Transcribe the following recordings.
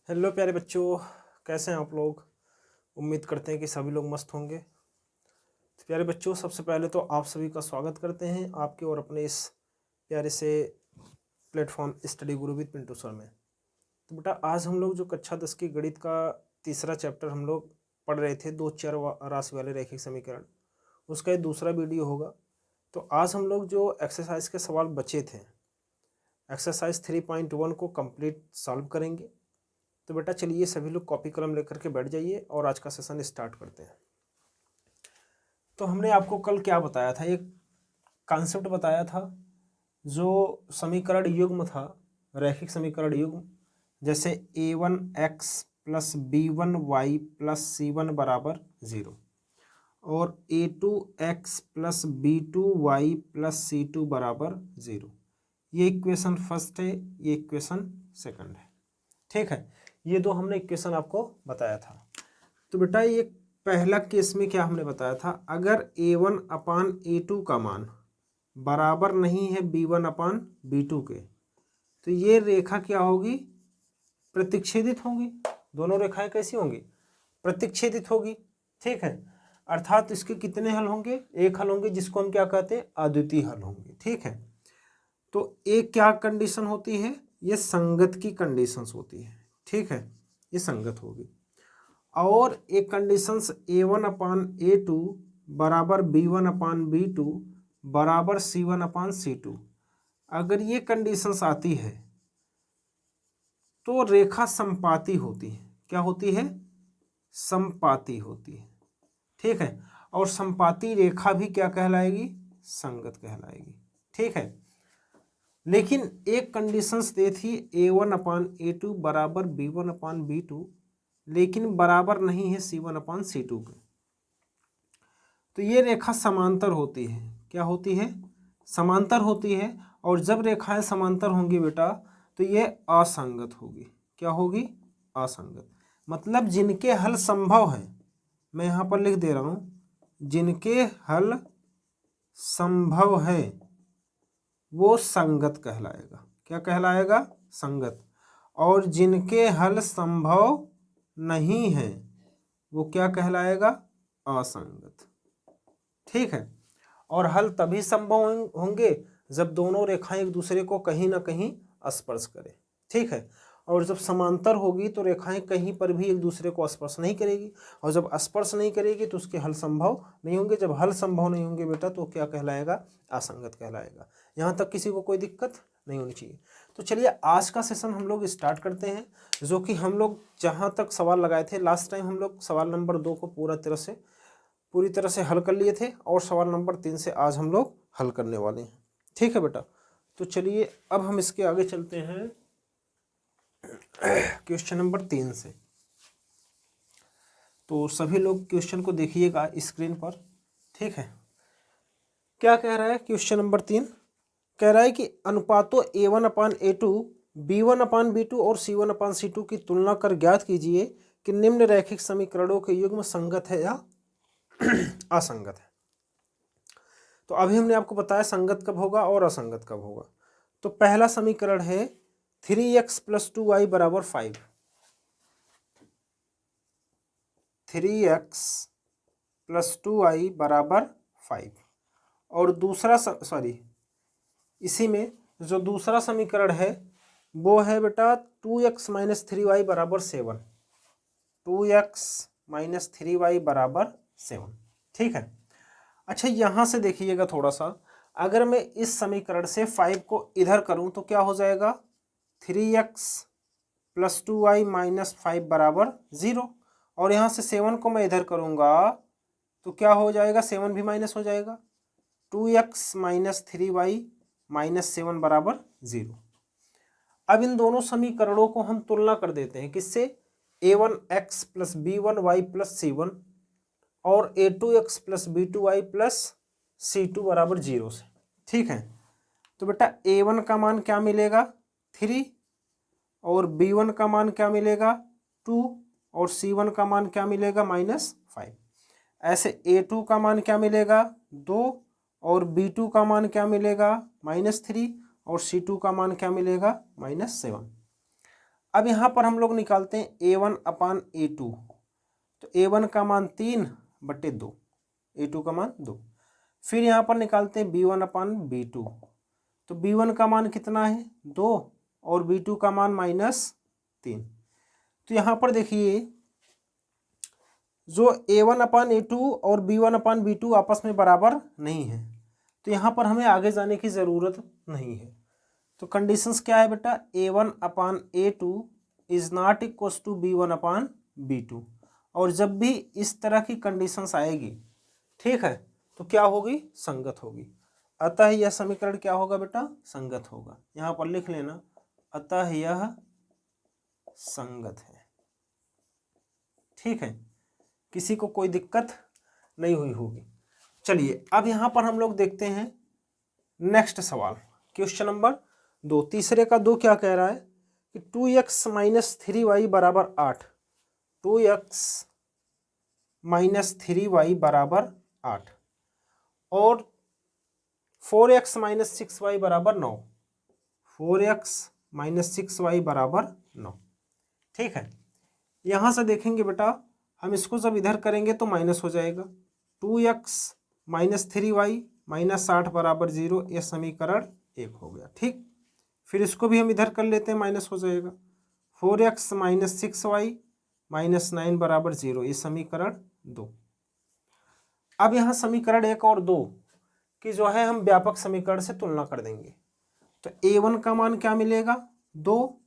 Hello प्यारे बच्चों, कैसे हैं आप लोग। उम्मीद करते हैं कि सभी लोग मस्त होंगे। तो प्यारे बच्चों, सबसे पहले तो आप सभी का स्वागत करते हैं आपके और अपने इस प्यारे से platform study Guru with Pintu sir में। तो बेटा, आज हम लोग जो कक्षा 10 की गणित का तीसरा चैप्टर हम लोग पढ़ रहे थे, दो चर राशि वाले रैखिक समीकरण, उसका ये दूसरा वीडियो होगा। तो आज हम लोग जो एक्सरसाइज के सवाल बचे थे, एक्सरसाइज 3.1 को कंप्लीट सॉल्व करेंगे। तो बेटा चलिए सभी लोग कॉपी कलम लेकर के बैठ जाइए और आज का सेशन स्टार्ट करते हैं। तो हमने आपको कल क्या बताया था, एक कॉन्सेप्ट बताया था, जो समीकरण युग्म था, रैखिक समीकरण युग्म, जैसे a1x plus b1y plus c1 बराबर 0 और a2x plus b2y plus c2 बराबर 0। ये इक्वेशन फर्स्ट है, ये इक्वेशन सेकंड है। ठीक है, ये दो हमने इक्वेशन आपको बताया था। तो बेटा ये पहला केस में क्या हमने बताया था, अगर a1 अपान a2 का मान बराबर नहीं है b1 अपान b2 के, तो ये रेखा क्या होगी, प्रतिच्छेदित होगी। दोनों रेखाएं कैसी होंगी, प्रतिच्छेदित होगी। ठीक है, अर्थात इसके कितने हल होंगे, एक हल होंगे, जिसको हम क्या कहते हैं, अद्वितीय हल होंगे। ठीक है, तो एक क्या कंडीशन होती है, ये संगत की कंडीशंस होती है। ठीक है, ये संगत होगी। और एक कंडीशंस a1 अपान a2 बराबर b1 अपान b2 बराबर c1 अपान c2, अगर ये कंडीशंस आती है तो रेखा संपाती होती है। क्या होती है, संपाती होती है। ठीक है, और संपाती रेखा भी क्या कहलाएगी, संगत कहलाएगी। ठीक है, लेकिन एक कंडीशंस दे थी a1 अपान a2 बराबर b1 अपान b2, लेकिन बराबर नहीं है c1 अपान c2 के। तो ये रेखा समांतर होती है। क्या होती है, समांतर होती है। और जब रेखाएं समांतर होंगी बेटा, तो ये असंगत होगी। क्या होगी, असंगत। मतलब जिनके हल संभव है, मैं यहाँ पर लिख दे रहा हूँ, जिनके हल संभव है वो संगत कहलाएगा। क्या कहलाएगा, संगत। और जिनके हल संभव नहीं है वो क्या कहलाएगा, असंगत। ठीक है, और हल तभी संभव होंगे जब दोनों रेखाएं एक दूसरे को कहीं ना कहीं स्पर्श करें। ठीक है, और जब समांतर होगी तो रेखाएं कहीं पर भी एक दूसरे को स्पर्श नहीं करेगी, और जब स्पर्श नहीं करेगी तो उसके हल संभव नहीं होंगे। जब हल संभव नहीं होंगे बेटा तो क्या कहलाएगा, असंगत कहलाएगा। यहाँ तक किसी को कोई दिक्कत नहीं होनी चाहिए। तो चलिए आज का सेशन हम लोग स्टार्ट करते हैं, जो कि हम लोग जहाँ तक सवाल लगाए थे लास्ट टाइम, हम लोग सवाल नंबर 2 को पूरी तरह से हल कर लिए थे, और सवाल नंबर 3 से आज हम लोग हल करने वाले हैं। ठीक है बेटा, तो चलिए अब हम इसके आगे चलते हैं क्वेश्चन नंबर 3 से। तो सभी लोग क्वेश्चन को देखिएगा स्क्रीन पर। ठीक है, क्या कह रहा है क्वेश्चन नंबर 3, कह रहा है कि अनुपातों a1 upon a2, b1 upon b2 और c1 अपान c2 की तुलना कर ज्ञात कीजिए कि निम्न रैखिक समीकरणों के युग्म संगत है या असंगत है। तो अभी हमने आपको बताया संगत कब होगा और असंगत कब होगा। तो पहला समीकरण है 3x प्लस 2y बराबर 5, 3x प्लस 2y बराबर 5। और दूसरा इसी में जो दूसरा समीकरण है वो है बेटा 2x माइनस 3y बराबर 7, 2x माइनस 3y बराबर 7। ठीक है, अच्छा यहाँ से देखिएगा थोड़ा सा, अगर मैं इस समीकरण से 5 को इधर करूँ तो क्या हो जाएगा, 3x प्लस 2y माइनस 5 बराबर 0। और यहाँ से 7 को मैं इधर करूँगा तो क्या हो जाएगा, 7 भी माइनस हो जाएगा, 2x माइनस 3y माइनस 7 बराबर 0। अब इन दोनों समीकरणों को हम तुलना कर देते हैं, किससे, a1x plus b1y plus c1 और a2x plus b2y plus c2 बराबर 0 से। ठीक है, तो बेटा a1 का मान क्या मिलेगा, 3, और b1 का मान क्या मिलेगा, 2, और c1 का मान क्या मिलेगा, -5। ऐसे a2 का मान क्या मिलेगा, 2, और b2 का मान क्या मिलेगा, -3, और c2 का मान क्या मिलेगा, -7। अब यहाँ पर हम लोग निकालते हैं A1 अपान A2। तो A1 का मान 3/2, A2 का मान 2। फिर यहाँ पर निकालते हैं B1 अपान B2। तो B1 का मान कितना है 2 और B2 का मान -3। तो यहाँ पर देखिए जो A1 अपान A2 और B1 अपान B2 आपस में बराबर नहीं है, तो यहाँ पर हमें आगे जाने की ज़रूरत नहीं है। तो कंडीशंस क्या है बेटा, A1 upon A2 is not equal to B1 upon B2। और जब भी इस तरह की कंडीशंस आएगी, ठीक है, तो क्या होगी, संगत होगी। अतः यह समीकरण क्या होगा बेटा, संगत होगा। यहाँ पर लिख लेना, अतः यह संगत है। ठीक है, किसी को कोई दिक्कत नहीं हुई होगी। चलिए अब यहाँ पर हम लोग देखते हैं नेक्स्ट सवाल, क्वेश्चन नंबर 2। तीसरे का 2 क्या कह रहा है कि 2x - 3y बराबर 8, 2x - 3y बराबर 8 और 4x - 6y बराबर 9, 4x - 6y बराबर 9। ठीक है, यहाँ से देखेंगे बेटा, हम इसको जब इधर करेंगे तो माइनस हो जाएगा। 2x - 3y -8 बराबर 0, यह समीकरण 1 हो गया। ठीक, फिर इसको भी हम इधर कर लेते हैं, माइनस हो जाएगा। 4x - 6y -9 बराबर 0, ये समीकरण 2। अब यहाँ समीकरण 1 और 2 की जो है हम व्यापक समीकरण से तुलना कर देंगे। तो A1 का मान क्या मिलेगा 2,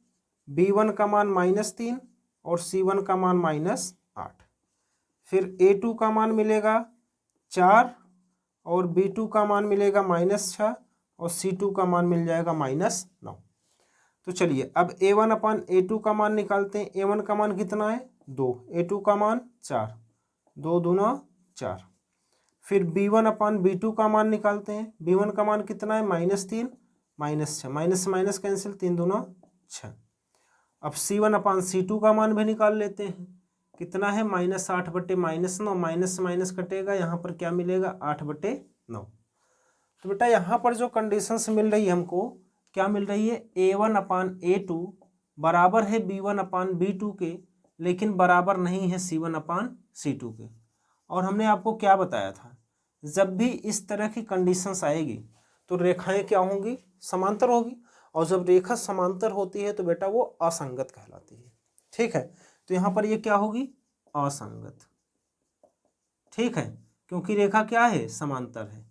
B1 का मान -3 और C1 का मान -8। फिर A2 का मान मिलेगा 4 और B2 का मान मिलेगा -6 और C2 का मान मिल जाएगा -9। तो चलिए अब A1 अपान A2 का मान निकालते हैं। A1 का मान कितना है 2, A2 का मान 4, 2 दूना 4। फिर B1 अपान B2 का मान निकालते हैं। B1 का मान कितना है -3 -6, माइनस माइनस कैंसिल, 3 दूना 6। अब C1 अपान C2 का मान भी निकाल लेते हैं। कितना है -8/-9, माइनस माइनस कटेगा, यहाँ पर क्या मिलेगा 8/9। तो बेटा यहाँ पर जो कंडीशंस मिल रही है हमको, क्या मिल रही है, A1 अपान A2 बराबर है B1 अपान B2 के, लेकिन बराबर नहीं है C1 अपान C2 के। और हमने आपको क्या बताया था, जब भी इस तरह की कंडीशंस आएगी तो रेखाएं क्या होंगी, समांतर होगी। और जब रेखा समांतर होती है तो बेटा वो असंगत कहलाती है। ठीक है, तो यहाँ पर ये क्या होगी, असंगत। ठीक है, क्योंकि रेखा क्या है, समांतर है।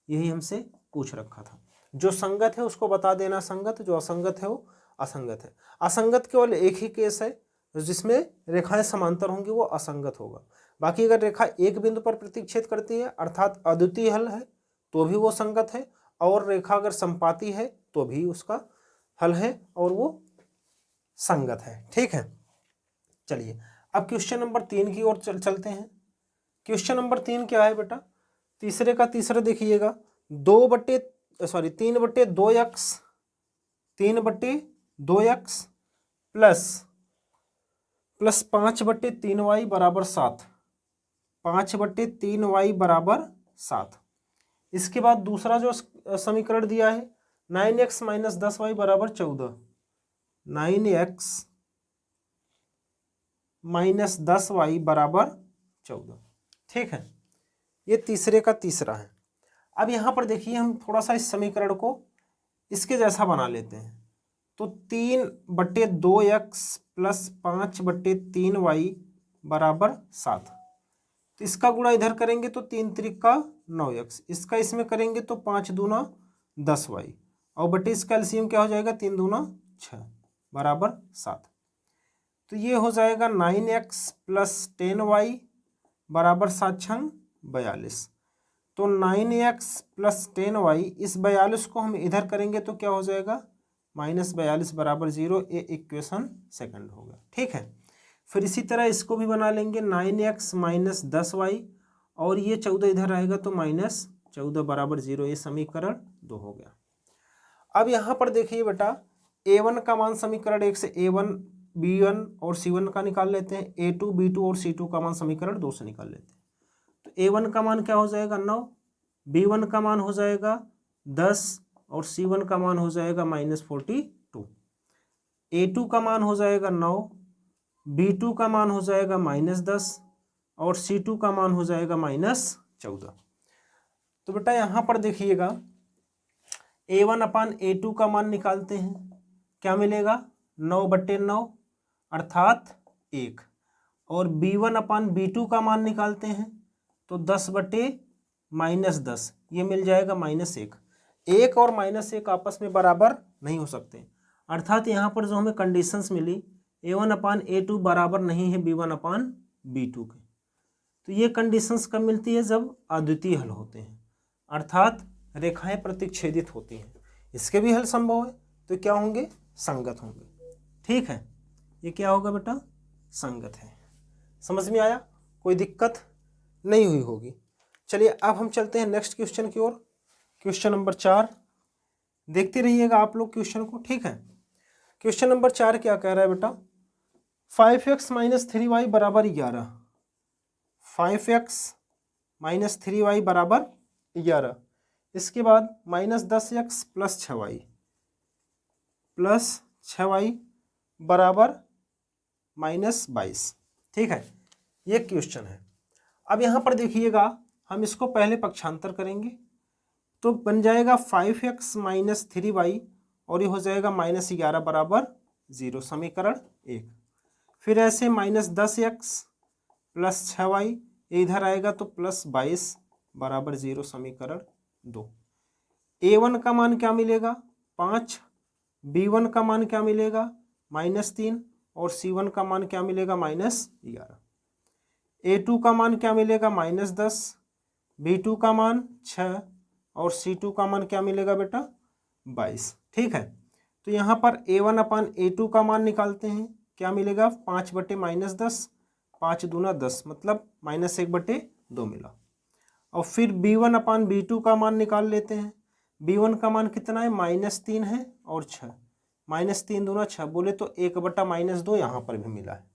यही हमसे पूछ रखा था। जो संगत है उसको बता देना संगत, जो असंगत है वो असंगत है। असंगत केवल एक ही केस है जिसमें रेखाएं समांतर होंगी, वो असंगत होगा। बाकी अगर रेखा एक बिंदु पर प्रतिच्छेद करती है अर्थात अद्वितीय हल है तो भी वो संगत है, और रेखा अगर संपाती है तो भी उसका हल है और वो संगत है। ठीक है, चलिए अब क्वेश्चन नंबर 3 की ओर चलते हैं। क्वेश्चन नंबर 3 क्या है बेटा, तीसरे का तीसरा देखिएगा, 3/2x 3/2x प्लस 5/3y बराबर 7, 5/3y बराबर 7। इसके बाद दूसरा जो समीकरण दिया है 9x - 10y बराबर 14, 9x - 10y बराबर 14। ठीक है, ये तीसरे का तीसरा है। अब यहाँ पर देखिए हम थोड़ा सा इस समीकरण को इसके जैसा बना लेते हैं। तो 3/2x प्लस 5/3y बराबर 7। तो इसका गुणा इधर करेंगे तो 3 त्रिका 9x, इसका इसमें करेंगे तो 5 दूना 10y, और बटे इसका एलसीएम क्या हो जाएगा, 3 दूना 6 बराबर 7। तो ये हो जाएगा 9x प्लस 10y बराबर 7 छंग 42। तो 9x प्लस 10y, इस 42 को हम इधर करेंगे तो क्या हो जाएगा -42 बराबर 0, ये इक्वेशन सेकंड होगा। ठीक है, फिर इसी तरह इसको भी बना लेंगे 9x - 10y, और ये 14 इधर आएगा तो -14 बराबर 0, ये समीकरण 2 हो गया। अब यहाँ पर देखिए बेटा, A1 का मान समीकरण 1 से A1 B1 और C1 का निकाल लेते हैं, A2 B2 और C2 का मान समीकरण 2 से निकाल लेते हैं। तो A1 का मान क्या हो जाएगा 9, B1 का मान हो जाएगा 10 और C1 का मान हो जाएगा -42। A2 का मान हो जाएगा 9, B2 का मान हो जाएगा -10 और C2 का मान हो जाएगा -14। तो बेटा यहाँ पर देखिएगा A1/A2 का मान निकालते हैं, क्या मिलेगा 9/9 अर्थात 1, और B1/B2 का मान निकालते हैं तो 10/-10 ये मिल जाएगा -1। 1 और -1 आपस में बराबर नहीं हो सकते, अर्थात यहाँ पर जो हमें कंडीशंस मिली A1/A2 बराबर नहीं है B1/B2 के। तो ये कंडीशंस कब मिलती है, जब अद्वितीय हल होते हैं, अर्थात रेखाएं प्रतिच्छेदित होती हैं। इसके भी हल संभव है तो क्या होंगे, संगत होंगे। ठीक है, ये क्या होगा बेटा, संगत है। समझ में आया, कोई दिक्कत नहीं हुई होगी। चलिए अब हम चलते हैं नेक्स्ट क्वेश्चन की ओर। क्वेश्चन नंबर 4 देखते रहिएगा आप लोग क्वेश्चन को। ठीक है, क्वेश्चन नंबर 4 क्या कह रहा है बेटा, 5x - 3y बराबर 11, 5x - 3y बराबर 11, इसके बाद -10x + 6y बराबर -22। ठीक है, ये क्वेश्चन है। अब यहाँ पर देखिएगा हम इसको पहले पक्षांतर करेंगे तो बन जाएगा 5x - 3y और ये हो जाएगा -11 बराबर 0, समीकरण 1। फिर ऐसे -10x + 6y इधर आएगा तो +22 बराबर 0, समीकरण 2। A1 का मान क्या मिलेगा 5, B1 का मान क्या मिलेगा -3 और C1 का मान क्या मिलेगा -11। A2 का मान क्या मिलेगा -10, B2 का मान 6 और C2 का मान क्या मिलेगा बेटा 22। ठीक है, तो यहाँ पर A1/A2 का मान निकालते हैं, क्या मिलेगा 5/-10, 5 दूना 10 मतलब -1/2 मिला। और फिर B1/B2 का मान निकाल लेते हैं, B1 का मान कितना है -3 है और 6, -3 दूना 6 बोले तो 1/-2 यहाँ पर भी मिला है।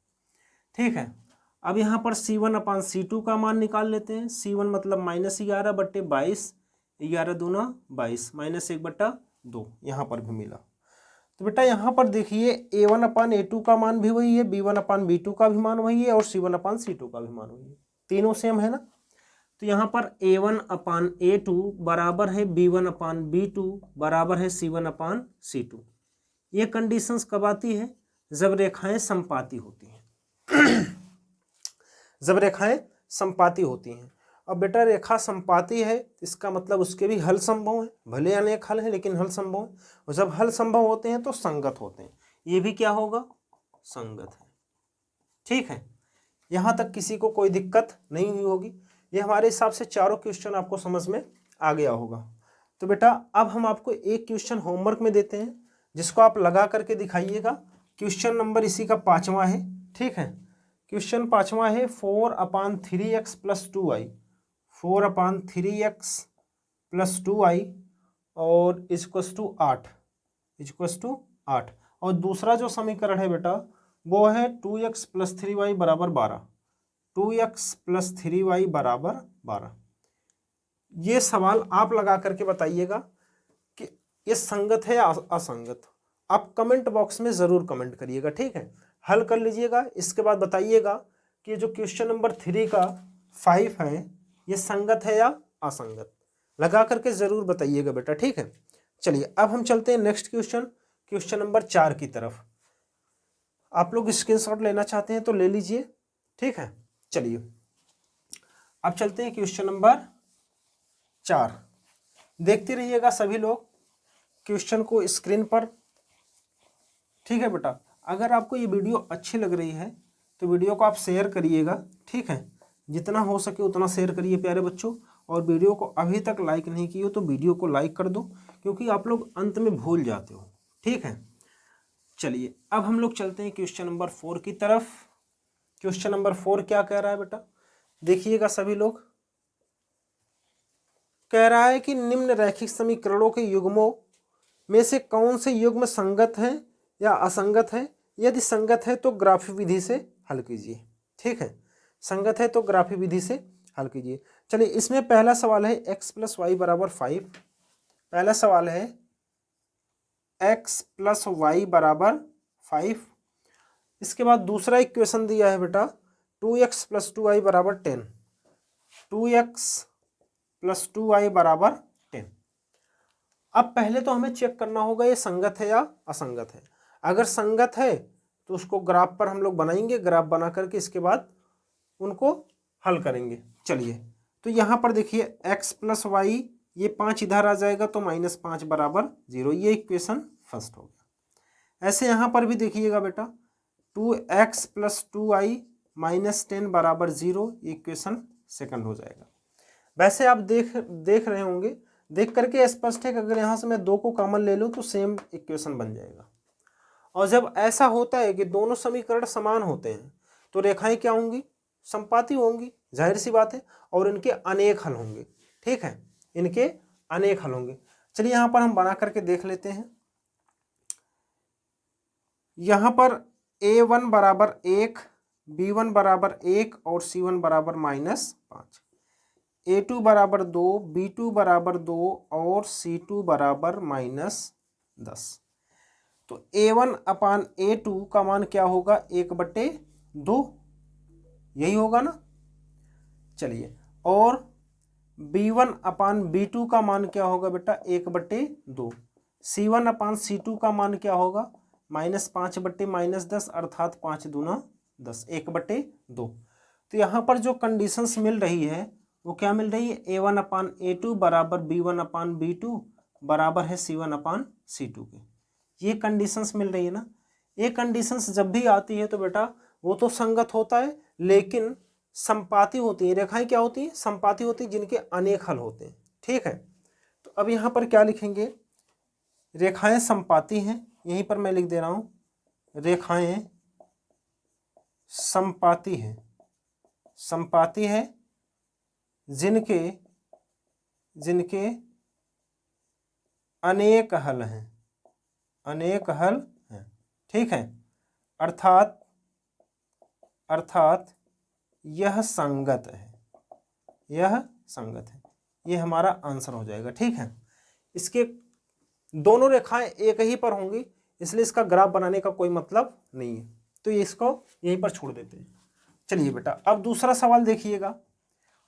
ठीक है, अब यहाँ पर C1/C2 का मान निकाल लेते हैं, C1 मतलब -11/22, 11 दूना 22, -1/2 यहाँ पर भी मिला। तो बेटा यहाँ पर देखिए A1/A2 का मान भी वही है, B1/B2 का भी मान वही है और C1/C2 का भी मान वही है, तीनों सेम है ना। तो यहाँ पर A1/A2 बराबर है B1/B2 बराबर है C1/C2। ये कंडीशंस कब आती है, जब रेखाएं समपाती होती हैं जब रेखाएं समपाती होती हैं। अब बेटा रेखा समपाती है इसका मतलब उसके भी हल संभव है, भले अनेक हल है लेकिन हल संभव है, और जब हल संभव होते हैं तो संगत होते हैं, ये भी क्या होगा, संगत है। ठीक है, यहाँ तक किसी को कोई दिक्कत नहीं हुई होगी। ये हमारे हिसाब से चारों क्वेश्चन आपको समझ में आ गया होगा। तो बेटा अब हम आपको एक क्वेश्चन होमवर्क में देते हैं जिसको आप लगा करके दिखाइएगा। क्वेश्चन नंबर इसी का 5वां है। ठीक है, क्वेश्चन 5वां है 4/3x + 2y, 4/3x + 2y और = 8, और दूसरा जो समीकरण है बेटा वो है 2x + 3y बराबर 12, 2x + 3y बराबर 12। ये सवाल आप लगा करके बताइएगा कि ये संगत है या असंगत। आप कमेंट बॉक्स में ज़रूर कमेंट करिएगा। ठीक है, हल कर लीजिएगा, इसके बाद बताइएगा कि जो क्वेश्चन नंबर 3 का 5 है ये संगत है या असंगत, लगा करके ज़रूर बताइएगा बेटा। ठीक है, चलिए अब हम चलते हैं नेक्स्ट क्वेश्चन, क्वेश्चन नंबर 4 की तरफ। आप लोग स्क्रीनशॉट लेना चाहते हैं तो ले लीजिए। ठीक है, चलिए अब चलते हैं क्वेश्चन नंबर 4। देखते रहिएगा सभी लोग क्वेश्चन को स्क्रीन पर। ठीक है बेटा, अगर आपको ये वीडियो अच्छी लग रही है तो वीडियो को आप शेयर करिएगा। ठीक है, जितना हो सके उतना शेयर करिए प्यारे बच्चों, और वीडियो को अभी तक लाइक नहीं किए हो तो वीडियो को लाइक कर दो, क्योंकि आप लोग अंत में भूल जाते हो। ठीक है, चलिए अब हम लोग चलते हैं क्वेश्चन नंबर 4 की तरफ। क्वेश्चन नंबर 4 क्या कह रहा है बेटा, देखिएगा सभी लोग। कह रहा है कि निम्न रैखिक समीकरणों के युग्मों में से कौन से युग्म संगत हैं या असंगत है, यदि संगत है तो ग्राफी विधि से हल कीजिए। ठीक है, संगत है तो ग्राफी विधि से हल कीजिए। चलिए इसमें पहला सवाल है x + y बराबर 5। पहला सवाल है x + y बराबर 5। इसके बाद दूसरा इक्वेशन दिया है बेटा 2x + 2y बराबर 10, 2x + 2y बराबर 10। अब पहले तो हमें चेक करना होगा ये संगत है या असंगत है। अगर संगत है तो उसको ग्राफ पर हम लोग बनाएंगे, ग्राफ बना करके इसके बाद उनको हल करेंगे। चलिए, तो यहाँ पर देखिए x + y, ये 5 इधर आ जाएगा तो -5 बराबर 0, ये इक्वेशन फर्स्ट हो गया। ऐसे यहाँ पर भी देखिएगा बेटा 2x + 2y -10 बराबर 0, ये इक्वेशन सेकंड हो जाएगा। वैसे आप देख रहे होंगे, देख करके स्पष्ट है कि अगर यहाँ से मैं 2 को कॉमन ले लूँ तो सेम इक्वेशन बन जाएगा। और जब ऐसा होता है कि दोनों समीकरण समान होते हैं तो रेखाएं क्या होंगी? समपाती होंगी, जाहिर सी बात है, और इनके अनेक हल होंगे। ठीक है, इनके अनेक हल होंगे। चलिए यहाँ पर हम बना करके देख लेते हैं। यहाँ पर a1 बराबर 1, b1 बराबर 1 और c1 बराबर -5, a2 बराबर 2, b2 बराबर 2 और c2 बराबर -10। तो a1 अपान a2 का मान क्या होगा? 1/2, यही होगा ना। चलिए, और b1 अपान b2 का मान क्या होगा बेटा? 1/2। c1 अपान c2 का मान क्या होगा? -5/-10, अर्थात 5 दूना 10, 1/2। तो यहाँ पर जो कंडीशंस मिल रही है वो क्या मिल रही है? a1 अपान a2 बराबर b1 अपान b2 बराबर है c1 अपान c2 के। ये कंडीशंस मिल रही है ना। ये कंडीशंस जब भी आती है तो बेटा वो तो संगत होता है, लेकिन संपाती होती है। रेखाएं क्या होती है? संपाती होती है, जिनके अनेक हल होते हैं। ठीक है, तो अब यहाँ पर क्या लिखेंगे? रेखाएं संपाती हैं, यहीं पर मैं लिख दे रहा हूं, रेखाएं संपाती हैं, संपाती है जिनके अनेक हल हैं, अनेक हल हैं। ठीक है, अर्थात यह संगत है, यह संगत है। ये हमारा आंसर हो जाएगा। ठीक है, इसके दोनों रेखाएं एक ही पर होंगी, इसलिए इसका ग्राफ बनाने का कोई मतलब नहीं है, तो इसको यहीं पर छोड़ देते हैं। चलिए बेटा, अब दूसरा सवाल देखिएगा।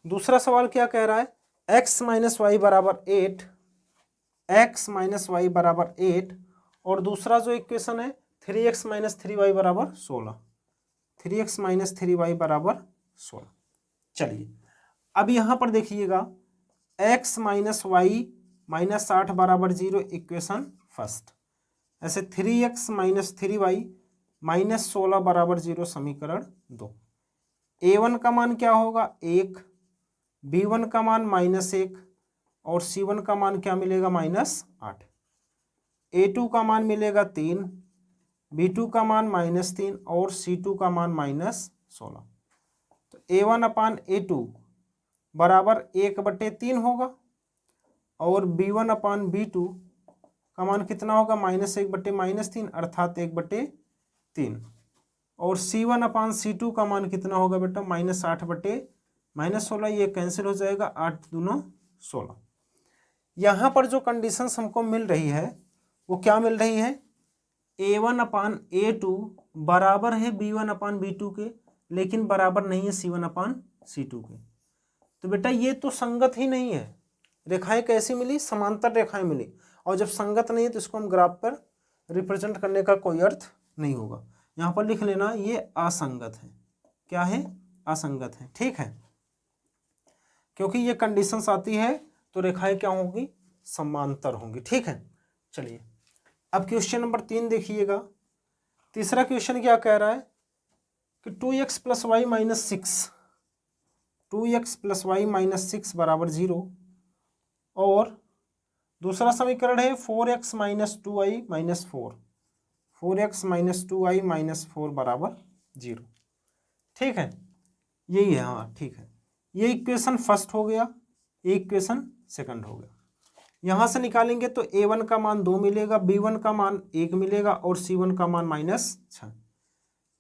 दूसरा सवाल क्या कह रहा है? x - y बराबर 8, x - y बराबर 8, और दूसरा जो इक्वेशन है 3x - 3y बराबर 16, 3x - 3y बराबर 16। चलिए, अब यहाँ पर देखिएगा x - y -8 बराबर 0, इक्वेशन फर्स्ट। ऐसे 3x - 3y -16 बराबर 0, समीकरण 2। a1 का मान क्या होगा? 1, b1 का मान -1 और c1 का मान क्या मिलेगा? -8। a2 का मान मिलेगा 3, b2 का मान -3 और c2 का मान -16। तो a1 अपान a2 बराबर 1/3 होगा, और b1 अपान b2 का मान कितना होगा? -1/-3, अर्थात 1/3। और c1 अपान c2 का मान कितना होगा बेटा? -8/-16, ये कैंसिल हो जाएगा, 8 दूना 16। यहाँ पर जो कंडीशंस हमको मिल रही है वो क्या मिल रही है? a1 अपान a2 बराबर है b1 अपान b2 के, लेकिन बराबर नहीं है c1 अपान c2 के। तो बेटा ये तो संगत ही नहीं है। रेखाएं कैसी मिली? समांतर रेखाएं मिली, और जब संगत नहीं है तो इसको हम ग्राफ पर रिप्रेजेंट करने का कोई अर्थ नहीं होगा। यहाँ पर लिख लेना ये असंगत है। क्या है? असंगत है। ठीक है, क्योंकि ये कंडीशंस आती है तो रेखाएं क्या होंगी? समांतर होंगी। ठीक है, चलिए अब क्वेश्चन नंबर 3 देखिएगा। तीसरा क्वेश्चन क्या कह रहा है कि 2x + y - 6, 2x + y - 6 बराबर 0, और दूसरा समीकरण है 4x - 2y - 4, 4x - 2y - 4 बराबर 0। ठीक है, यही है। हाँ ठीक है, ये इक्वेशन फर्स्ट हो गया, ये इक्वेशन सेकंड हो गया। यहाँ से निकालेंगे तो a1 का मान 2 मिलेगा, b1 का मान 1 मिलेगा और c1 का मान -6,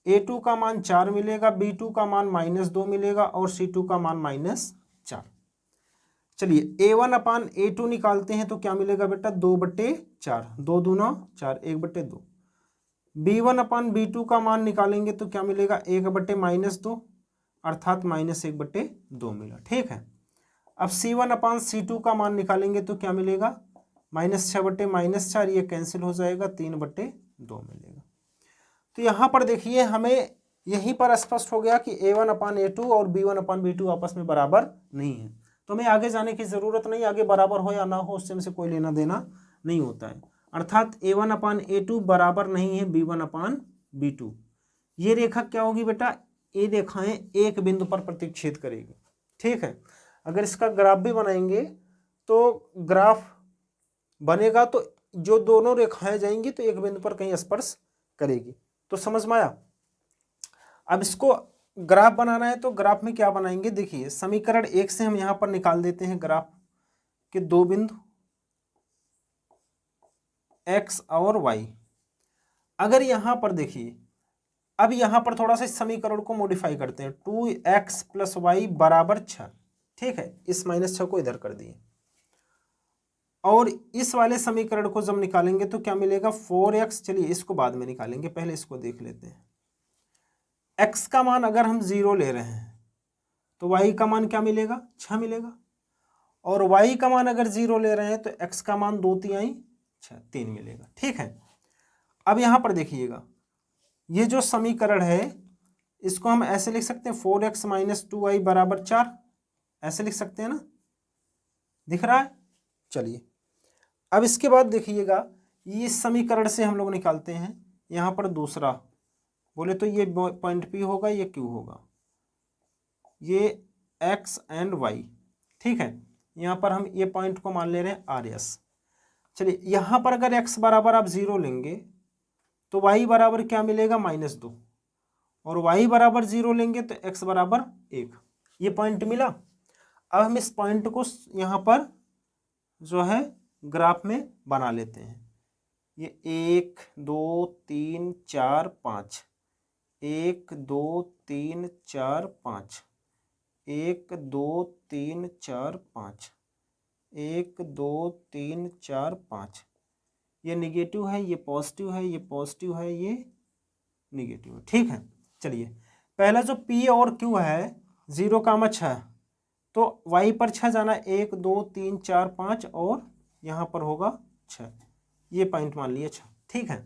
a2 का मान 4 मिलेगा, b2 का मान -2 मिलेगा और c2 का मान -4। चलिए, a1 अपान a2 निकालते हैं तो क्या मिलेगा बेटा? 2/4, 2 दूना 4, 1/2। b1/b2 का मान निकालेंगे तो क्या मिलेगा, 1/-2 अर्थात -1/2 मिला। ठीक है, अब c1/c2 का मान निकालेंगे तो क्या मिलेगा, -6/-4, ये कैंसिल हो जाएगा, 3/2 मिलेगा। तो यहाँ पर देखिए हमें यहीं पर स्पष्ट हो गया कि a1/a2 और b1/b2 आपस में बराबर नहीं है। तो हमें आगे जाने की ज़रूरत नहीं, आगे बराबर हो या ना हो उससे हमसे कोई लेना देना नहीं होता है। अर्थात a1/a2 बराबर नहीं है b1/b2। ये रेखा क्या होगी बेटा, ये रेखाएं एक बिंदु पर प्रतिच्छेद करेगी। ठीक है, अगर इसका ग्राफ भी बनाएंगे तो ग्राफ बनेगा तो जो दोनों रेखाएं जाएंगी तो एक बिंदु पर कहीं स्पर्श करेगी। तो समझ में आया। अब इसको ग्राफ बनाना है तो ग्राफ में क्या बनाएंगे, देखिए समीकरण 1 से हम यहां पर निकाल देते हैं ग्राफ के दो बिंदु x और y। अगर यहां पर देखिए, अब यहां पर थोड़ा सा इस समीकरण को मॉडिफाई करते हैं, 2x + y = 6। ठीक है, इस -6 को इधर कर दिए और इस वाले समीकरण को जब निकालेंगे तो क्या मिलेगा, 4x। चलिए इसको बाद में निकालेंगे, पहले इसको देख लेते हैं। x का मान अगर हम 0 ले रहे हैं तो y का मान क्या मिलेगा, 6 मिलेगा। और y का मान अगर 0 ले रहे हैं तो x का मान 2 3 6 3 मिलेगा। ठीक है, अब यहां पर देखिएगा ये जो समीकरण है इसको हम ऐसे लिख सकते हैं, 4x - 2y = 4, ऐसे लिख सकते हैं ना, दिख रहा है। चलिए अब इसके बाद देखिएगा, ये समीकरण से हम लोग निकालते हैं यहाँ पर दूसरा, बोले तो ये पॉइंट P होगा, ये Q होगा, ये x एंड y। ठीक है, यहाँ पर हम ये पॉइंट को मान ले रहे हैं RS। चलिए यहाँ पर अगर x बराबर आप 0 लेंगे तो y बराबर क्या मिलेगा, -2, और y बराबर 0 लेंगे तो x बराबर 1। ये पॉइंट मिला। अब हम इस पॉइंट को यहाँ पर जो है ग्राफ में बना लेते हैं। ये 1 2 3 4 5, 1 2 3 4 5, 1 2 3 4 5, 1 2 3 4 5। ये निगेटिव है, ये पॉजिटिव है, ये पॉजिटिव है, ये निगेटिव है। ठीक है, चलिए पहला जो P और Q है 0,6, तो y पर 6 जाना, 1 2 3 4 5 और यहाँ पर होगा 6, ये पॉइंट मान लिया 6। ठीक है,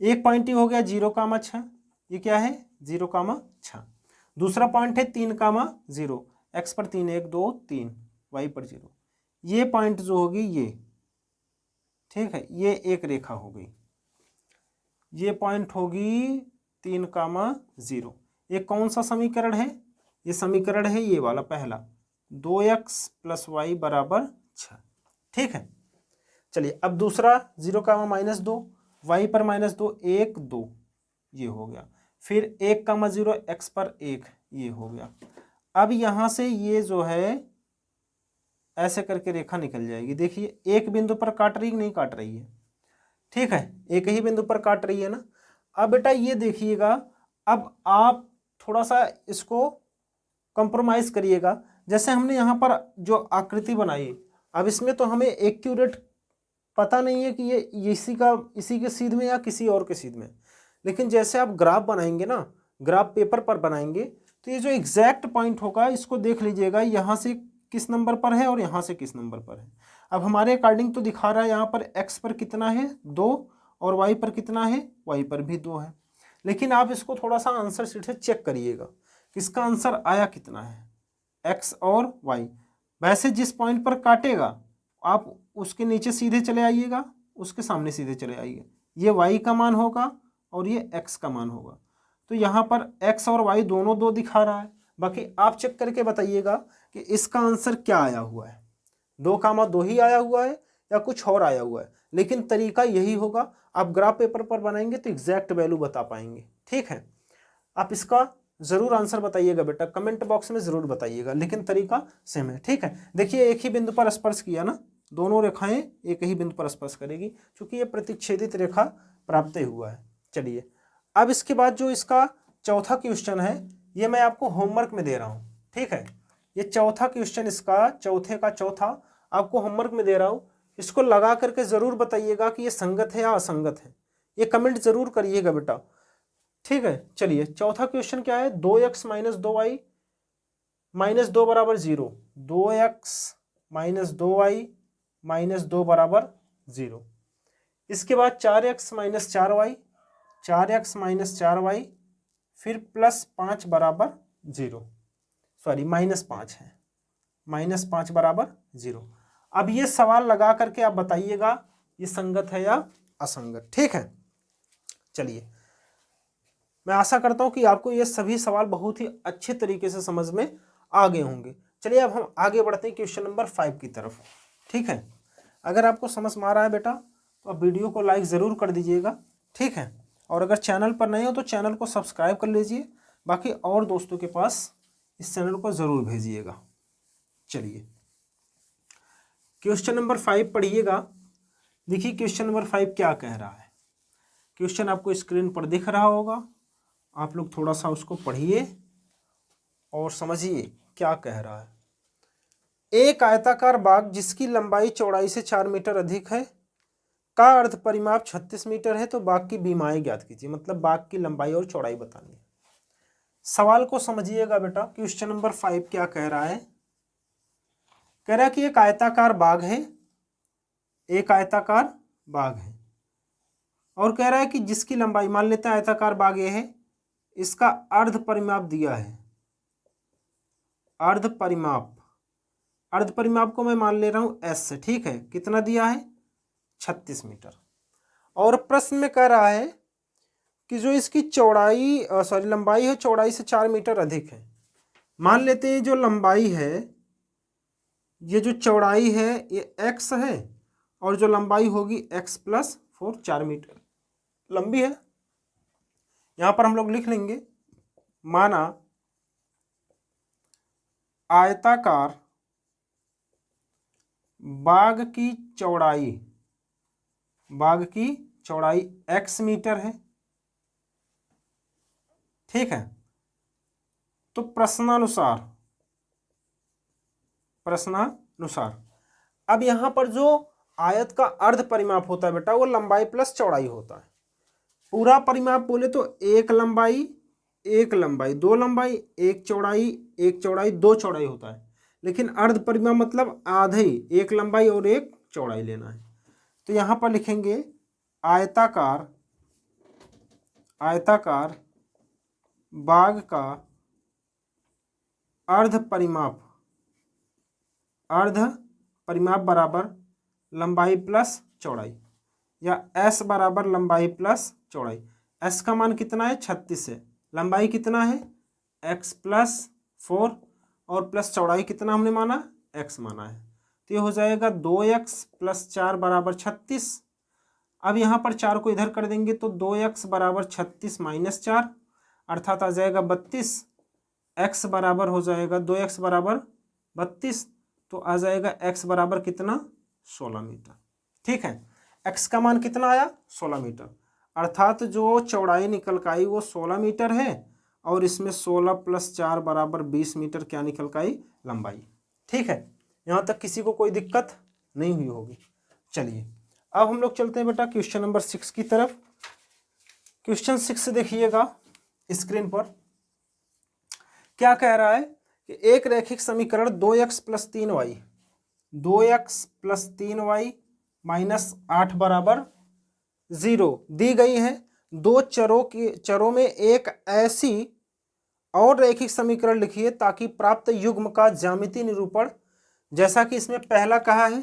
एक पॉइंट ही हो गया 0,6, ये क्या है 0,6। दूसरा पॉइंट है 3,0, x पर 3 1 2 3, y पर 0, ये पॉइंट जो होगी ये। ठीक है, ये एक रेखा हो गई, ये पॉइंट होगी 3,0। ये कौन सा समीकरण है, ये समीकरण है ये वाला पहला, 2x + y = 6। ठीक है, चलिए अब दूसरा 0,-2, y पर -2 1 2, ये हो गया। फिर 1,0 x पर 1, ये हो गया। अब यहाँ से ये जो है ऐसे करके रेखा निकल जाएगी। देखिए एक बिंदु पर काट रही नहीं काट रही है, ठीक है, एक ही बिंदु पर काट रही है ना। अब बेटा ये देखिएगा, अब आप थोड़ा सा इसको कंप्रोमाइज करिएगा। जैसे हमने यहाँ पर जो आकृति बनाई, अब इसमें तो हमें एक्यूरेट पता नहीं है कि ये इसी के सीध में या किसी और के सीध में, लेकिन जैसे आप ग्राफ बनाएंगे ना, ग्राफ पेपर पर बनाएंगे, तो ये जो एग्जैक्ट पॉइंट होगा इसको देख लीजिएगा, यहाँ से किस नंबर पर है और यहाँ से किस नंबर पर है। अब हमारे अकॉर्डिंग तो दिखा रहा है यहाँ पर x पर कितना है 2 और y पर कितना है, y पर भी 2 है। लेकिन आप इसको थोड़ा सा आंसर शीट से चेक करिएगा कि इसका आंसर आया कितना है, x और y। वैसे जिस पॉइंट पर काटेगा आप उसके नीचे सीधे चले आइएगा, उसके सामने सीधे चले आइए, ये y का मान होगा और ये x का मान होगा। तो यहाँ पर x और y दोनों 2 दिखा रहा है। बाकी आप चेक करके बताइएगा कि इसका आंसर क्या आया हुआ है, 2,2 ही आया हुआ है या कुछ और आया हुआ है। लेकिन तरीका यही होगा, आप ग्राफ पेपर पर बनाएंगे तो एग्जैक्ट वैल्यू बता पाएंगे। ठीक है, आप इसका जरूर आंसर बताइएगा बेटा, कमेंट बॉक्स में जरूर बताइएगा, लेकिन तरीका सेम है। ठीक है, देखिए एक ही बिंदु पर स्पर्श किया ना, दोनों रेखाएं एक ही बिंदु पर स्पर्श करेगी क्योंकि ये प्रतिच्छेदित रेखा प्राप्त हुआ है। चलिए अब इसके बाद जो इसका चौथा क्वेश्चन है ये मैं आपको होमवर्क में दे रहा हूँ। ठीक है, ये चौथा क्वेश्चन, इसका चौथे का चौथा आपको होमवर्क में दे रहा हूँ। इसको लगा करके जरूर बताइएगा कि ये संगत है या असंगत है। ये कमेंट जरूर करिएगा बेटा, ठीक है। चलिए चौथा क्वेश्चन क्या है, 2x माइनस 2y माइनस 2 बराबर 0, 2x माइनस 2y माइनस 2 बराबर 0। इसके बाद 4x minus 4y, 4x minus 4y फिर प्लस 5 बराबर 0, सॉरी माइनस 5 है, माइनस 5 बराबर 0। अब ये सवाल लगा करके आप बताइएगा ये संगत है या असंगत, ठीक है। चलिए मैं आशा करता हूं कि आपको ये सभी सवाल बहुत ही अच्छे तरीके से समझ में आ गए होंगे। चलिए अब हम आगे बढ़ते हैं क्वेश्चन नंबर 5 की तरफ, ठीक है। अगर आपको समझ में आ रहा है बेटा तो आप वीडियो को लाइक ज़रूर कर दीजिएगा, ठीक है। और अगर चैनल पर नए हो तो चैनल को सब्सक्राइब कर लीजिए, बाकी और दोस्तों के पास इस चैनल को ज़रूर भेजिएगा। चलिए क्वेश्चन नंबर 5 पढ़िएगा। देखिए क्वेश्चन नंबर 5 क्या कह रहा है। क्वेश्चन आपको स्क्रीन पर दिख रहा होगा, आप लोग थोड़ा सा उसको पढ़िए और समझिए क्या कह रहा है। एक आयताकार बाग जिसकी लंबाई चौड़ाई से 4 मीटर अधिक है का अर्ध परिमाप 36 मीटर है, तो बाग की बीमाएं ज्ञात कीजिए। मतलब बाग की लंबाई और चौड़ाई बतानी है। सवाल को समझिएगा बेटा, क्वेश्चन नंबर 5 क्या कह रहा है। कह रहा है कि एक आयताकार बाग है, एक आयताकार बाग है और कह रहा है कि जिसकी लंबाई, मान लेते हैं आयताकार बाग ये है, इसका अर्ध परिमाप दिया है। अर्ध परिमाप, अर्ध परिमाप को मैं मान ले रहा हूं एस से, ठीक है। कितना दिया है, 36 मीटर। और प्रश्न में कह रहा है कि जो इसकी चौड़ाई लंबाई है चौड़ाई से 4 मीटर अधिक है। मान लेते हैं जो लंबाई है, ये जो चौड़ाई है ये x है और जो लंबाई होगी x+4, 4 मीटर लंबी है। यहां पर हम लोग लिख लेंगे, माना आयताकार बाग की चौड़ाई, बाग की चौड़ाई x मीटर है, ठीक है। तो प्रश्नानुसार, प्रश्नानुसार अब यहां पर जो आयत का अर्ध परिमाप होता है बेटा वो लंबाई प्लस चौड़ाई होता है। पूरा परिमाप बोले तो एक लंबाई, एक लंबाई, दो लंबाई, एक चौड़ाई, एक चौड़ाई, दो चौड़ाई होता है। लेकिन अर्ध परिमाप मतलब आधे, एक लंबाई और एक चौड़ाई लेना है। तो यहां पर लिखेंगे आयताकार, आयताकार बाग का अर्ध परिमाप, अर्ध परिमाप बराबर लंबाई प्लस चौड़ाई, या s बराबर लंबाई प्लस चौड़ाई। s का मान कितना है, 36 है। लंबाई कितना है, x+4 और प्लस चौड़ाई कितना हमने माना, x माना है। तो ये हो जाएगा 2x+4 बराबर 36। अब यहाँ पर 4 को इधर कर देंगे तो 2x बराबर 36 माइनस 4 अर्थात आ जाएगा 32। x बराबर हो जाएगा 2x बराबर 32, तो आ जाएगा x बराबर कितना, 16 मीटर, ठीक है। x का मान कितना आया, 16 मीटर, अर्थात जो चौड़ाई निकल के आई वो 16 मीटर है और इसमें 16+4 बराबर 20 मीटर क्या निकल के आई, लंबाई, ठीक है। यहाँ तक किसी को कोई दिक्कत नहीं हुई होगी। चलिए अब हम लोग चलते हैं बेटा क्वेश्चन नंबर 6 की तरफ। क्वेश्चन 6 देखिएगा स्क्रीन पर क्या कह रहा है कि एक रैखिक समीकरण 2x + 3y, 2x + 3y minus 8 बराबर 0 दी गई है। दो चरों में एक ऐसी और रैखिक समीकरण लिखिए ताकि प्राप्त युग्म का ज्यामितीय निरूपण, जैसा कि इसमें पहला कहा है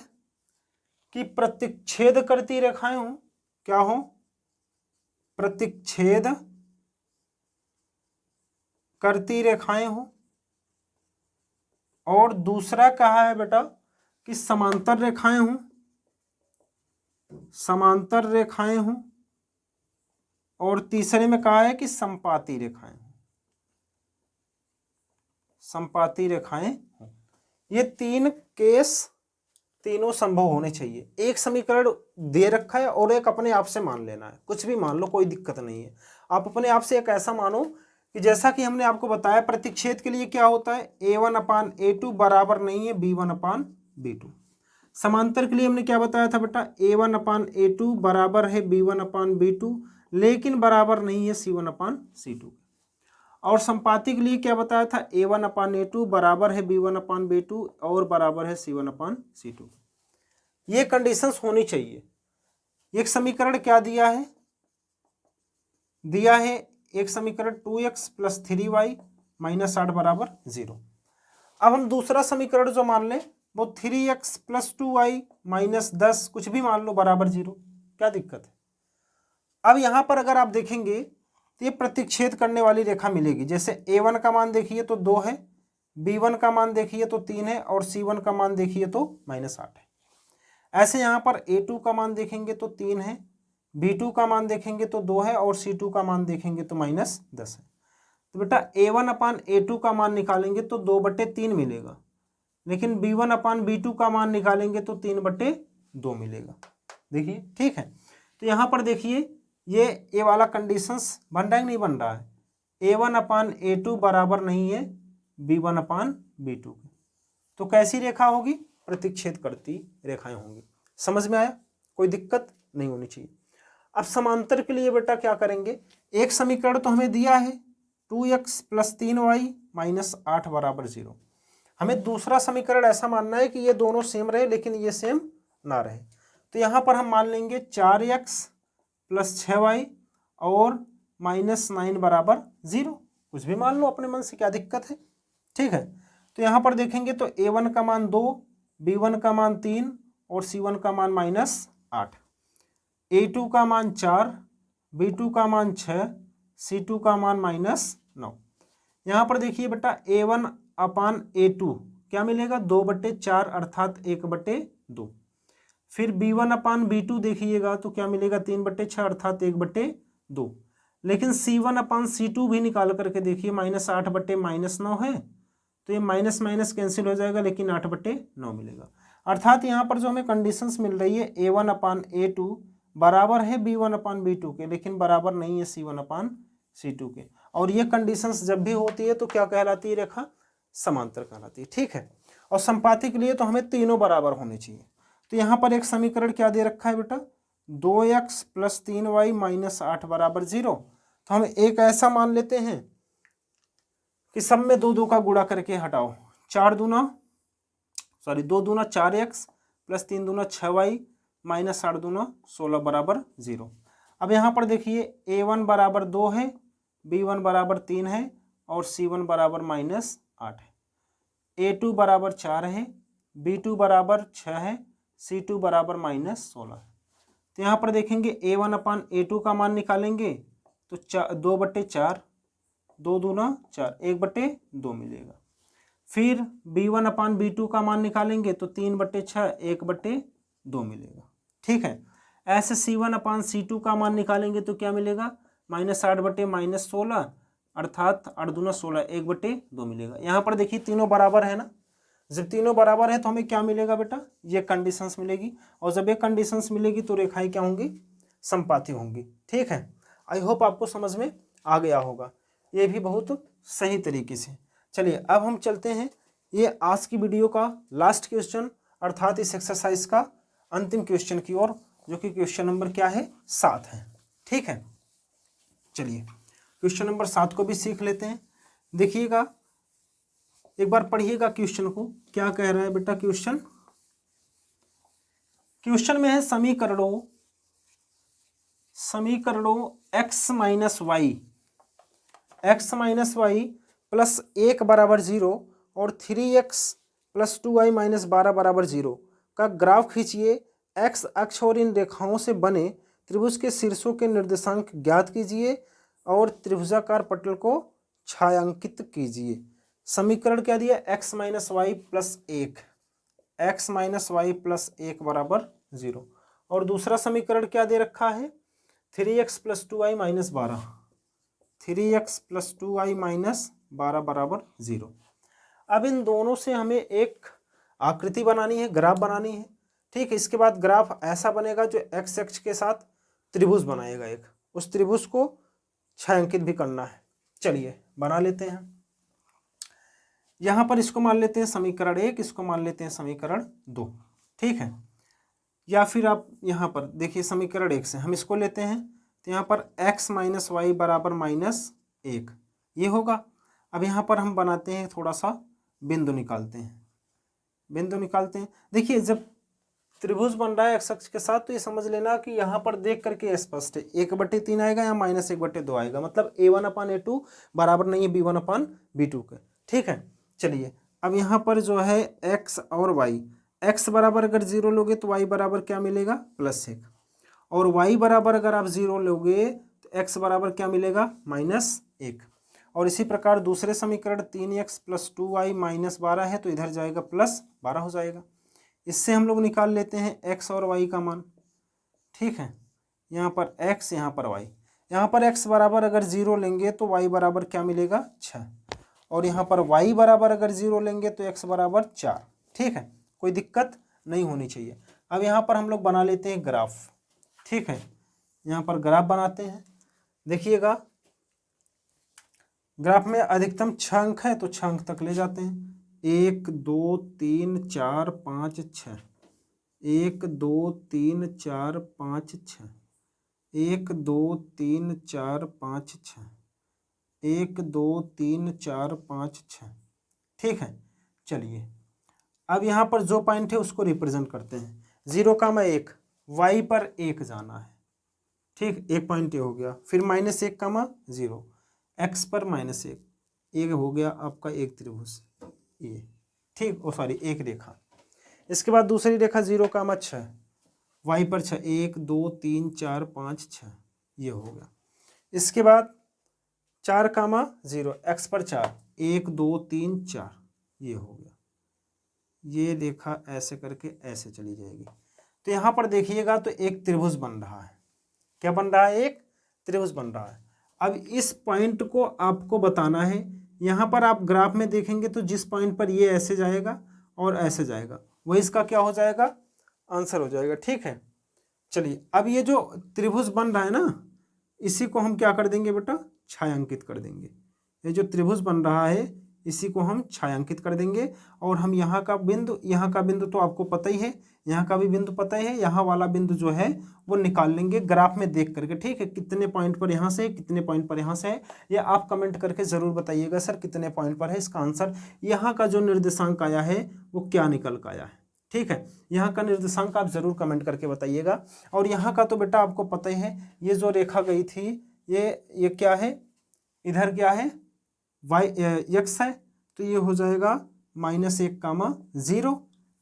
कि प्रतिच्छेद करती रेखाएं हों, क्या हो, प्रतिच्छेद करती रेखाएं हों, और दूसरा कहा है बेटा कि समांतर रेखाएं हों, समांतर रेखाएं हों, और तीसरे में कहा है कि संपाती रेखाएं हों, संपाती रेखाएं हों। ये तीन केस तीनों संभव होने चाहिए। एक समीकरण दे रखा है और एक अपने आप से मान लेना है, कुछ भी मान लो कोई दिक्कत नहीं है। आप अपने आप से एक ऐसा मानो कि जैसा कि हमने आपको बताया प्रतिच्छेद के लिए क्या होता है, a1/a2 बराबर नहीं है b1/b2। समांतर के लिए हमने क्या बताया था बेटा, A1/A2 बराबर है B1/B2, लेकिन बराबर नहीं है C1/C2। और संपाती के लिए क्या बताया था, A1/A2 बराबर है B1/B2 और बराबर है C1/C2। ये कंडीशंस होनी चाहिए। एक समीकरण क्या दिया है, दिया है एक समीकरण 2x + 3y - 8 बराबर 0। अब हम दूसरा समीकरण जो मान लें वो 3x + 2y - 10 कुछ भी मान लो बराबर 0। क्या दिक्कत है। अब यहां पर अगर आप देखेंगे तो ये प्रतिच्छेद करने वाली रेखा मिलेगी। जैसे A1 का मान देखिए तो 2 है, B1 का मान देखिए तो 3 है और C1 का मान देखिए तो -8 है। ऐसे यहाँ पर A2 का मान देखेंगे तो 3 है, B2 का मान देखेंगे तो 2 है और C2 का मान देखेंगे तो -10 है। तो बेटा A1/A2 का मान निकालेंगे तो 2/3 मिलेगा, लेकिन B1/B2 का मान निकालेंगे तो 3/2 मिलेगा। देखिए ठीक है। तो यहाँ पर देखिए ये वाला कंडीशंस बन रहा है नहीं बन रहा है। A1/A2 बराबर नहीं है B1/B2 के। तो कैसी रेखा होगी, प्रतिच्छेद करती रेखाएं होंगी। समझ में आया, कोई दिक्कत नहीं होनी चाहिए। अब समांतर के लिए बेटा क्या करेंगे, एक समीकरण तो हमें दिया है 2x + 3y - 8 बराबर 0। हमें दूसरा समीकरण ऐसा मानना है कि ये दोनों सेम रहे लेकिन ये सेम ना रहे। तो यहाँ पर हम मान लेंगे 4x + 6y और -9 बराबर 0। कुछ भी मान लो अपने मन से, क्या दिक्कत है। ठीक है। तो यहाँ पर देखेंगे तो A1 का मान 2, B1 का मान 3 और C1 का मान -8, A2 का मान 4, B2 का मान 6, C2 का मान -9। यहाँ पर देखिए बेटा A1/A2 क्या मिलेगा, 2/4 अर्थात 1/2। फिर B1/B2 देखिएगा तो क्या मिलेगा, 3/6 अर्थात 1/2। लेकिन C1/C2 भी निकाल करके देखिए, -8/-9 है तो ये माइनस माइनस कैंसिल हो जाएगा, लेकिन 8/9 मिलेगा। अर्थात यहाँ पर जो हमें कंडीशंस मिल रही है A1/A2 बराबर है B1/B2 के, लेकिन बराबर नहीं है C1/C2 के। और ये कंडीशंस जब भी होती है तो क्या कहलाती है, रेखा समांतर कहलाती है। ठीक है। और संपाती के लिए तो हमें तीनों बराबर होने चाहिए। तो यहाँ पर एक समीकरण क्या दे रखा है बेटा, 2x + 3y - 8 बराबर 0। तो हम एक ऐसा मान लेते हैं कि सब में 2 का गुणा करके हटाओ, 2 दूना 4x + 3 दूना 6y - 8 दूना 16 बराबर 0। अब यहाँ पर देखिए A1 बराबर 2 है, B1 बराबर 3 है और C1 बराबर -8 है। A2 बराबर 4 है, B2 बराबर 6 है, C2 बराबर -16 है। तो यहाँ पर देखेंगे A1/A2 का मान निकालेंगे तो 2/4, 2 दूना 4, 1/2 मिलेगा। फिर B1/B2 का मान निकालेंगे तो 3/6, 1/2 मिलेगा। ठीक है। ऐसे C1/C2 का मान निकालेंगे तो क्या मिलेगा, -8/-16 अर्थात 8 दूना 16, 1/2 मिलेगा। यहाँ पर देखिए तीनों बराबर है ना, जब तीनों बराबर है तो हमें क्या मिलेगा बेटा, ये कंडीशंस मिलेगी। और जब ये कंडीशंस मिलेगी तो रेखाएं क्या होंगी, संपाती होंगी। ठीक है। आई होप आपको समझ में आ गया होगा, ये भी बहुत सही तरीके से। चलिए अब हम चलते हैं ये आज की वीडियो का लास्ट क्वेश्चन अर्थात इस एक्सरसाइज का अंतिम क्वेश्चन की ओर, जो कि क्वेश्चन नंबर क्या है, 7 है। ठीक है। चलिए क्वेश्चन नंबर 7 को भी सीख लेते हैं। देखिएगा एक बार पढ़िएगा क्वेश्चन को, क्या कह रहा है बेटा क्वेश्चन। क्वेश्चन में है समीकरणों x - y + 1 बराबर 0 और 3x + 2y - 12 बराबर 0 का ग्राफ खींचिए। x अक्ष और इन रेखाओं से बने त्रिभुज के शीर्षों के निर्देशांक ज्ञात कीजिए और त्रिभुजाकार पटल को छायांकित कीजिए। समीकरण क्या दिया, x - y + 1, x - y + 1 बराबर 0। और दूसरा समीकरण क्या दे रखा है, 3x + 2y - 12, 3x + 2y - 12 बराबर 0। अब इन दोनों से हमें एक आकृति बनानी है, ग्राफ बनानी है। ठीक है। इसके बाद ग्राफ ऐसा बनेगा जो x अक्ष के साथ त्रिभुज बनाएगा, एक उस त्रिभुज को छायांकित भी करना है। चलिए बना लेते हैं। यहां पर इसको मान लेते हैं समीकरण 1, इसको मान लेते हैं समीकरण 2। ठीक है। या फिर आप यहाँ पर देखिए समीकरण 1 से हम इसको लेते हैं तो यहाँ पर x माइनस वाई बराबर -1 ये होगा। अब यहाँ पर हम बनाते हैं थोड़ा सा बिंदु निकालते हैं। देखिए जब त्रिभुज बन रहा है x अक्ष के साथ तो ये समझ लेना कि यहाँ पर देख करके स्पष्ट है 1/3 आएगा या -1/2 आएगा, मतलब a1/a2 बराबर नहीं है b1/b2 के। ठीक है, चलिए अब यहाँ पर जो है x और y, x बराबर अगर 0 लोगे तो y बराबर क्या मिलेगा +1, और y बराबर अगर आप 0 लोगे तो x बराबर क्या मिलेगा -1। और इसी प्रकार दूसरे समीकरण 3x + 2y -12 है तो इधर जाएगा +12 हो जाएगा। इससे हम लोग निकाल लेते हैं x और y का मान। ठीक है, यहाँ पर x यहाँ पर y, यहाँ पर x बराबर अगर 0 लेंगे तो y बराबर क्या मिलेगा 6, और यहाँ पर y बराबर अगर 0 लेंगे तो x बराबर 4। ठीक है, कोई दिक्कत नहीं होनी चाहिए। अब यहाँ पर हम लोग बना लेते हैं ग्राफ। ठीक है, यहाँ पर ग्राफ बनाते हैं। देखिएगा ग्राफ में अधिकतम 6 अंक है तो 6 अंक तक ले जाते हैं। 1 2 3 4 5 6, 1 2 3 4 5 6, 1 2 3 4 5 6, 1 2 3 4 5 6। ठीक है, चलिए अब यहाँ पर जो पॉइंट है उसको रिप्रेजेंट करते हैं। 0,1 y पर 1 जाना है। ठीक, एक पॉइंट ये हो गया। फिर -1,0 x पर -1, एक हो गया आपका एक त्रिभुज ये। ठीक, एक रेखा। इसके बाद दूसरी रेखा 0,6 y पर 6, 1 2 3 4 5 6 ये हो गया। इसके बाद 4,0 x पर 4, 1 2 3 4 ये हो गया। ये रेखा ऐसे करके ऐसे चली जाएगी। तो यहाँ पर देखिएगा तो एक त्रिभुज बन रहा है। क्या बन रहा है? एक त्रिभुज बन रहा है। अब इस पॉइंट को आपको बताना है। यहाँ पर आप ग्राफ में देखेंगे तो जिस पॉइंट पर ये ऐसे जाएगा और ऐसे जाएगा वही इसका क्या हो जाएगा, आंसर हो जाएगा। ठीक है, चलिए अब ये जो त्रिभुज बन रहा है ना, इसी को हम क्या कर देंगे बेटा, छायांकित कर देंगे। ये जो त्रिभुज बन रहा है इसी को हम छायांकित कर देंगे। और हम यहाँ का बिंदु तो आपको पता ही है, यहाँ का भी बिंदु पता ही है, यहाँ वाला बिंदु जो है वो निकाल लेंगे ग्राफ में देख करके। ठीक है, कितने पॉइंट पर यहाँ से, कितने पॉइंट पर यहाँ से है, ये आप कमेंट करके ज़रूर बताइएगा सर कितने पॉइंट पर है। इसका आंसर यहाँ का जो निर्देशांक आया है वो क्या निकल कर आया है। ठीक है, यहाँ का निर्देशांक आप जरूर कमेंट करके बताइएगा। और यहाँ का तो बेटा आपको पता ही है, ये जो रेखा गई थी ये क्या है, इधर क्या है x है तो ये हो जाएगा -1,0,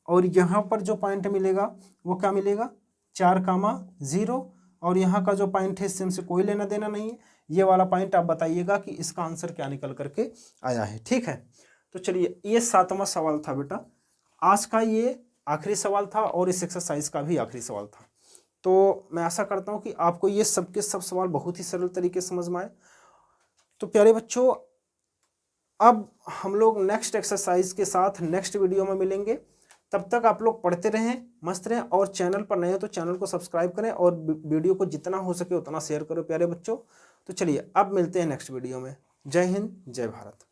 और यहाँ पर जो पॉइंट मिलेगा वो क्या मिलेगा 4,0, और यहाँ का जो पॉइंट है इससे कोई लेना देना नहीं है। ये वाला पॉइंट आप बताइएगा कि इसका आंसर क्या निकल करके आया है। ठीक है, तो चलिए ये 7वां सवाल था बेटा, आज का ये आखिरी सवाल था और इस एक्सरसाइज का भी आखिरी सवाल था। तो मैं आशा करता हूँ कि आपको ये सब के सब सवाल बहुत ही सरल तरीके से समझ में आए। तो प्यारे बच्चों, अब हम लोग नेक्स्ट एक्सरसाइज के साथ नेक्स्ट वीडियो में मिलेंगे। तब तक आप लोग पढ़ते रहें, मस्त रहें, और चैनल पर नए हो तो चैनल को सब्सक्राइब करें और वीडियो को जितना हो सके उतना शेयर करो प्यारे बच्चों। तो चलिए अब मिलते हैं नेक्स्ट वीडियो में। जय हिंद, जय भारत।